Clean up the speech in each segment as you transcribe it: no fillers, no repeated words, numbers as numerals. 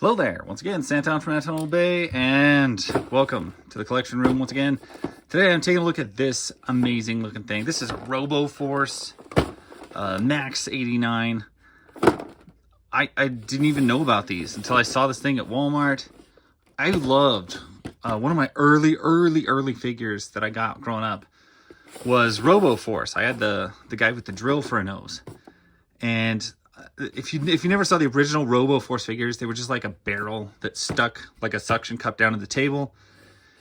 Hello there, once again, Santown from Nacel Bay, and welcome to the collection room once again. Today I'm taking a look at this amazing looking thing. This is a Robo Force Maxx 89. I didn't even know about these until I saw this thing at Walmart. I loved one of my early figures that I got growing up was Robo Force. I had the guy with the drill for a nose, and if you never saw the original Robo Force figures, they were just like a barrel that stuck like a suction cup down to the table,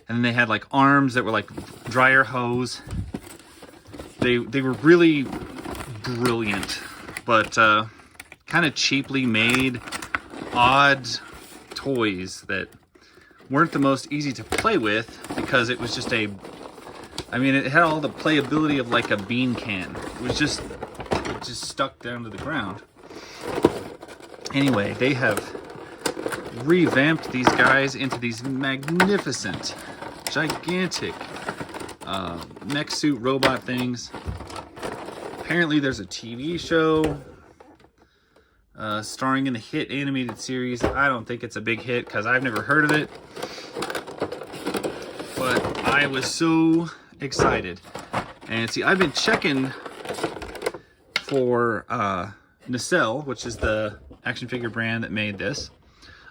and then they had like arms that were like dryer hose. They were really brilliant, but kind of cheaply made, odd toys that weren't the most easy to play with because it was just it had all the playability of like a bean can. It just stuck down to the ground. Anyway, they have revamped these guys into these magnificent, gigantic mech suit robot things. Apparently there's a TV show starring in the hit animated series. I don't think it's a big hit because I've never heard of it. But I was so excited. And see, I've been checking for Nacel, which is the action figure brand that made this.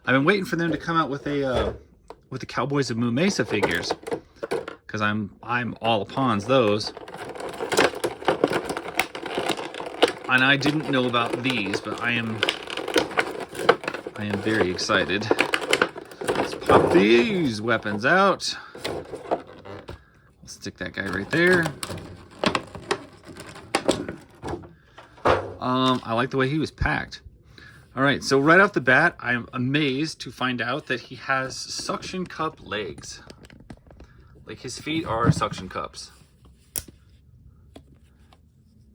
I've been waiting for them to come out with the Cowboys of Moo Mesa figures, because I'm all upon those. And I didn't know about these, but I am very excited. Let's pop these weapons out. Let's stick that guy right there. I like the way he was packed. All right, so right off the bat, I'm amazed to find out that he has suction cup legs. Like his feet are suction cups.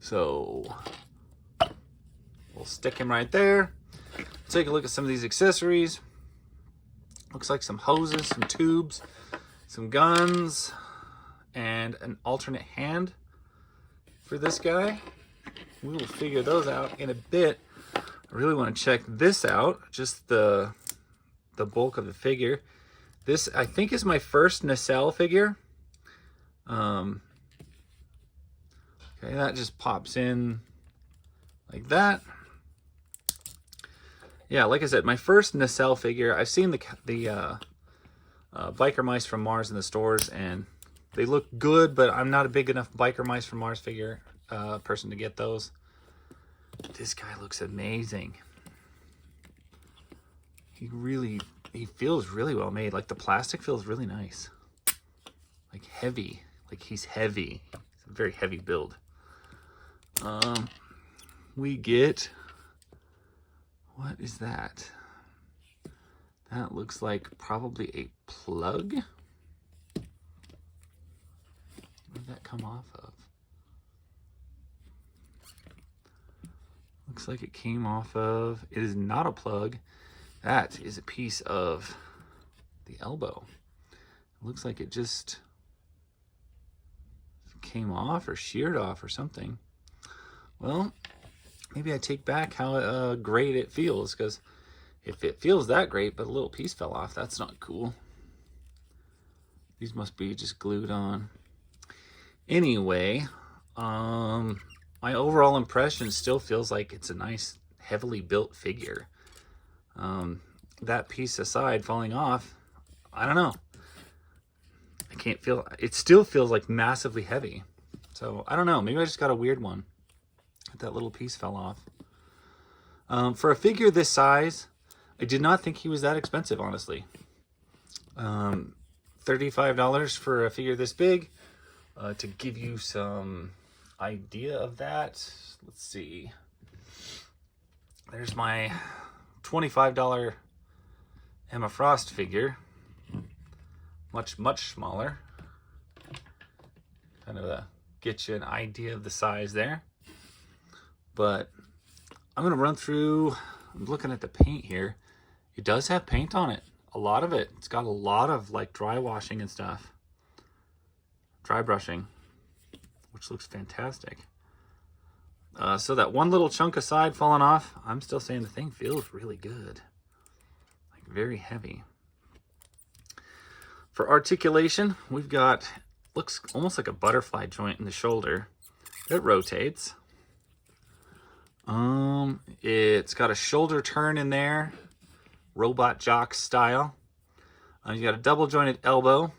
So we'll stick him right there. Take a look at some of these accessories. Looks like some hoses, some tubes, some guns, and an alternate hand for this guy. We will figure those out in a bit. I really want to check this out, just the bulk of the figure. This, I think, is my first Nacel figure. Okay, that just pops in like that. Yeah, like I said, my first Nacel figure. I've seen the Biker Mice from Mars in the stores, and they look good, but I'm not a big enough Biker Mice from Mars figure person to get those. This guy looks amazing. He feels really well made. Like the plastic feels really nice. Like heavy. Like he's heavy. It's a very heavy build. We get, what is that? That looks like probably a plug. Where did that come off of? Looks like it came off of, it is not a plug. That is a piece of the elbow. It looks like it just came off or sheared off or something. Well, maybe I take back how great it feels, because if it feels that great but a little piece fell off, that's not cool. These must be just glued on. Anyway, my overall impression still feels like it's a nice, heavily built figure. That piece aside falling off, I don't know. I can't feel, it still feels like massively heavy. So I don't know, maybe I just got a weird one. That little piece fell off. For a figure this size, I did not think he was that expensive, honestly. $35 for a figure this big. To give you some idea of that, let's see. There's my $25 Emma Frost figure. Much smaller. Kind of get you an idea of the size there. But I'm going to run through, I'm looking at the paint here. It does have paint on it. A lot of it. It's got a lot of like dry washing and stuff. Dry brushing, which looks fantastic. So that one little chunk aside falling off, I'm still saying the thing feels really good. Like very heavy. For articulation, we've got, looks almost like a butterfly joint in the shoulder. It rotates. It's got a shoulder turn in there, robot jock style. You got a double jointed elbow,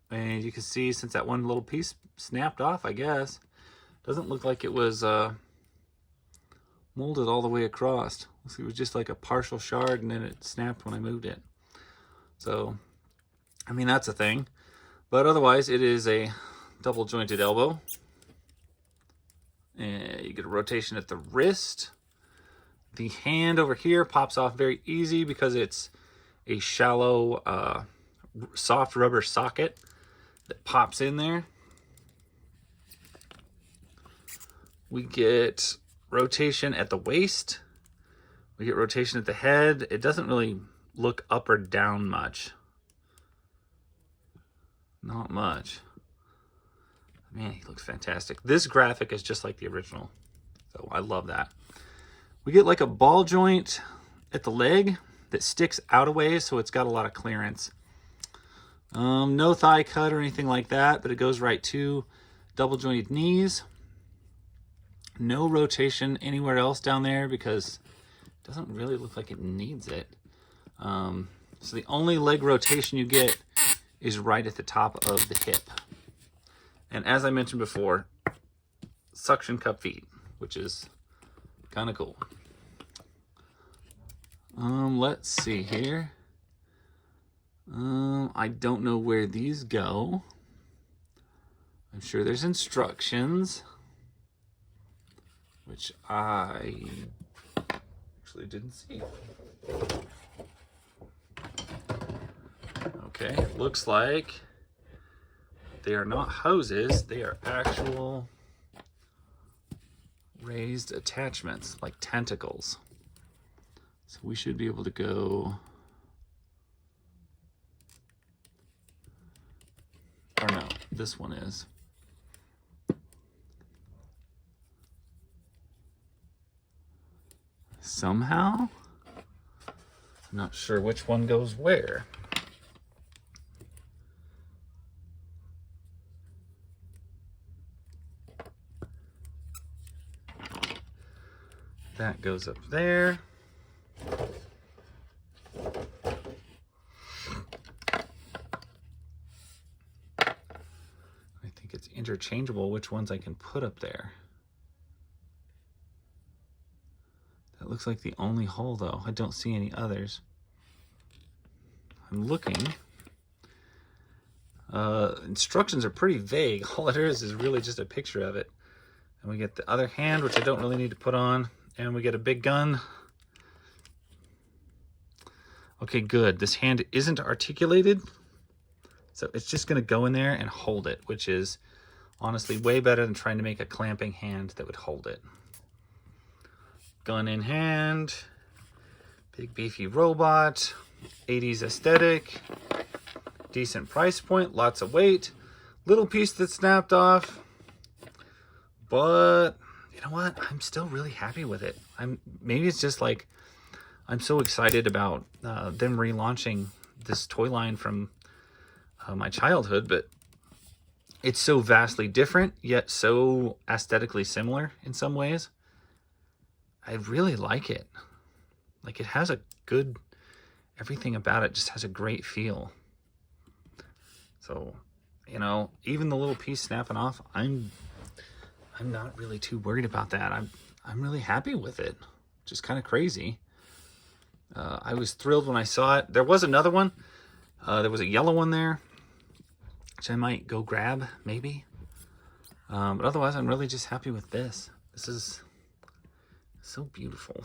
and you can see since that one little piece snapped off, I guess, doesn't look like it was molded all the way across. Looks like it was just like a partial shard, and then it snapped when I moved it. So, I mean, that's a thing. But otherwise, it is a double jointed elbow. And you get a rotation at the wrist. The hand over here pops off very easy because it's a shallow, soft rubber socket that pops in there. We get rotation at the waist. We get rotation at the head. It doesn't really look up or down much. Not much. Man, he looks fantastic. This graphic is just like the original, so I love that. We get like a ball joint at the leg that sticks out a ways, so it's got a lot of clearance. No thigh cut or anything like that, but it goes right to double jointed knees. No rotation anywhere else down there because it doesn't really look like it needs it. So the only leg rotation you get is right at the top of the hip. And as I mentioned before, suction cup feet, which is kind of cool. Let's see here. I don't know where these go. I'm sure there's instructions, which I actually didn't see. Okay, looks like they are not hoses, they are actual raised attachments, like tentacles. So we should be able to go, or no, this one is. Somehow, I'm not sure which one goes where. That goes up there. I think it's interchangeable which ones I can put up there. That looks like the only hole though. I don't see any others. I'm looking. Instructions are pretty vague. All it is really just a picture of it. And we get the other hand, which I don't really need to put on. And we get a big gun. Okay, good. This hand isn't articulated. So it's just going to go in there and hold it, which is honestly way better than trying to make a clamping hand that would hold it. Gun in hand. Big beefy robot. 80s aesthetic. Decent price point. Lots of weight. Little piece that snapped off. But you know what? I'm still really happy with it. Maybe it's just like I'm so excited about them relaunching this toy line from my childhood, but it's so vastly different yet so aesthetically similar in some ways. I really like it. Like, it has a good, everything about it just has a great feel. So, you know, even the little piece snapping off, I'm not really too worried about that. I'm really happy with it, which is kind of crazy. I was thrilled when I saw it. There was another one. There was a yellow one there, which I might go grab, maybe. But otherwise, I'm really just happy with this. This is so beautiful.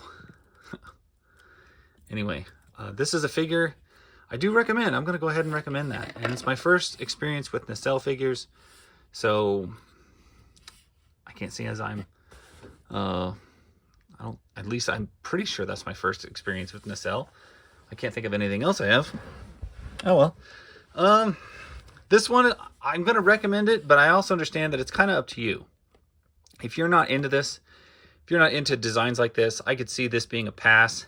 Anyway, this is a figure I do recommend. I'm going to go ahead and recommend that. And it's my first experience with Nacel figures. So I can't say as I'm, at least I'm pretty sure that's my first experience with Nacel. I can't think of anything else I have. Oh well. This one, I'm going to recommend it, but I also understand that it's kind of up to you. If you're not into this, if you're not into designs like this, I could see this being a pass.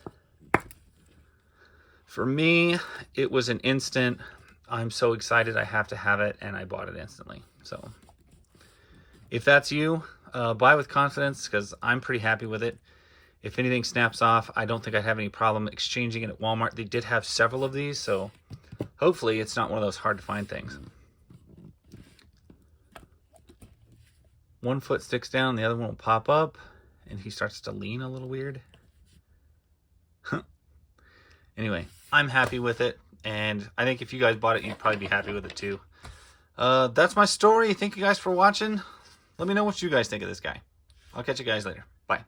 For me, it was an instant, I'm so excited I have to have it, and I bought it instantly. So if that's you, buy with confidence, because I'm pretty happy with it. If anything snaps off, I don't think I'd have any problem exchanging it at Walmart. They did have several of these, so hopefully it's not one of those hard to find things. One foot sticks down, the other one will pop up, and he starts to lean a little weird. Anyway, I'm happy with it, and I think if you guys bought it, you'd probably be happy with it too. That's my story. Thank you guys for watching. Let me know what you guys think of this guy. I'll catch you guys later. Bye.